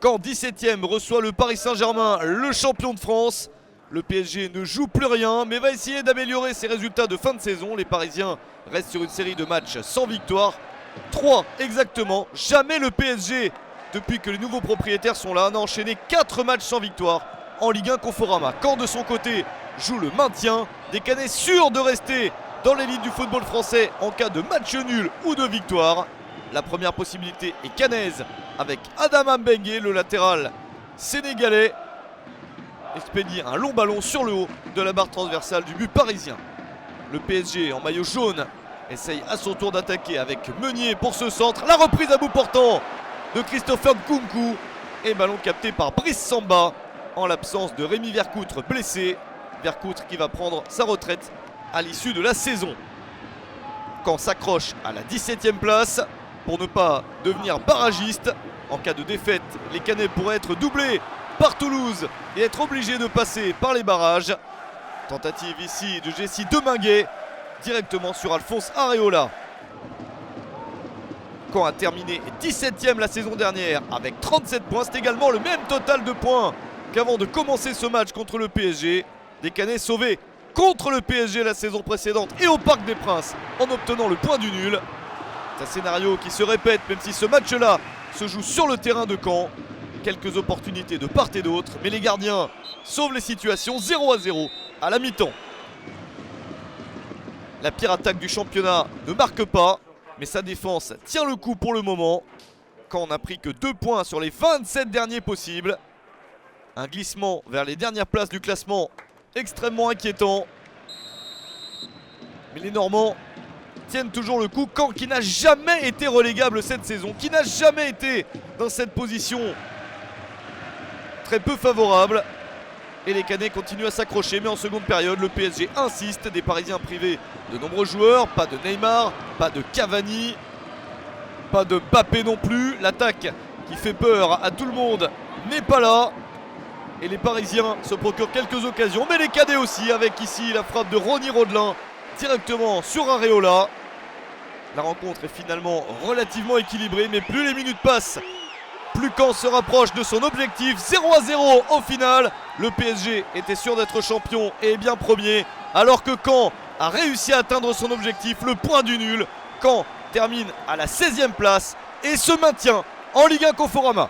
Caen 17ème reçoit le Paris Saint-Germain, le champion de France. Le PSG ne joue plus rien mais va essayer d'améliorer ses résultats de fin de saison. Les Parisiens restent sur une série de matchs sans victoire. 3 exactement. Jamais le PSG, depuis que les nouveaux propriétaires sont là, n'a enchaîné 4 matchs sans victoire en Ligue 1 Conforama. Caen de son côté joue le maintien. Des Canets sûrs de rester dans l'élite du football français en cas de match nul ou de victoire. La première possibilité est cannaise avec Adama Mbengue, le latéral sénégalais. Expédie un long ballon sur le haut de la barre transversale du but parisien. Le PSG en maillot jaune essaye à son tour d'attaquer avec Meunier pour ce centre. La reprise à bout portant de Christopher Nkunku et ballon capté par Brice Samba en l'absence de Rémi Vercoutre blessé. Vercoutre qui va prendre sa retraite à l'issue de la saison. Caen s'accroche à la 17ème place pour ne pas devenir barragiste. En cas de défaite, les Canets pourraient être doublés par Toulouse et être obligés de passer par les barrages. Tentative ici de Jessie Deminguet directement sur Alphonse Areola. Caen a terminé 17ème la saison dernière avec 37 points. C'est également le même total de points qu'avant de commencer ce match contre le PSG. Des Canets sauvés contre le PSG la saison précédente et au Parc des Princes en obtenant le point du nul. C'est un scénario qui se répète même si ce match-là se joue sur le terrain de Caen. Quelques opportunités de part et d'autre, mais les gardiens sauvent les situations. 0-0 à la mi-temps. La pire attaque du championnat ne marque pas, mais sa défense tient le coup pour le moment. Caen n'a pris que 2 points sur les 27 derniers possibles. Un glissement vers les dernières places du classement extrêmement inquiétant. Mais les Normands tiennent toujours le coup. Caen qui n'a jamais été relégable cette saison, qui n'a jamais été dans cette position très peu favorable. Et les Canets continuent à s'accrocher, mais en seconde période, le PSG insiste. Des Parisiens privés de nombreux joueurs, pas de Neymar, pas de Cavani, pas de Mbappé non plus. L'attaque qui fait peur à tout le monde n'est pas là. Et les Parisiens se procurent quelques occasions, mais les Canets aussi, avec ici la frappe de Ronny Rodelin directement sur Areola. La rencontre est finalement relativement équilibrée, mais plus les minutes passent, plus Caen se rapproche de son objectif. 0-0 au final. Le PSG était sûr d'être champion et est bien premier, alors que Caen a réussi à atteindre son objectif, le point du nul. Caen termine à la 16e place et se maintient en Ligue 1 Conforama.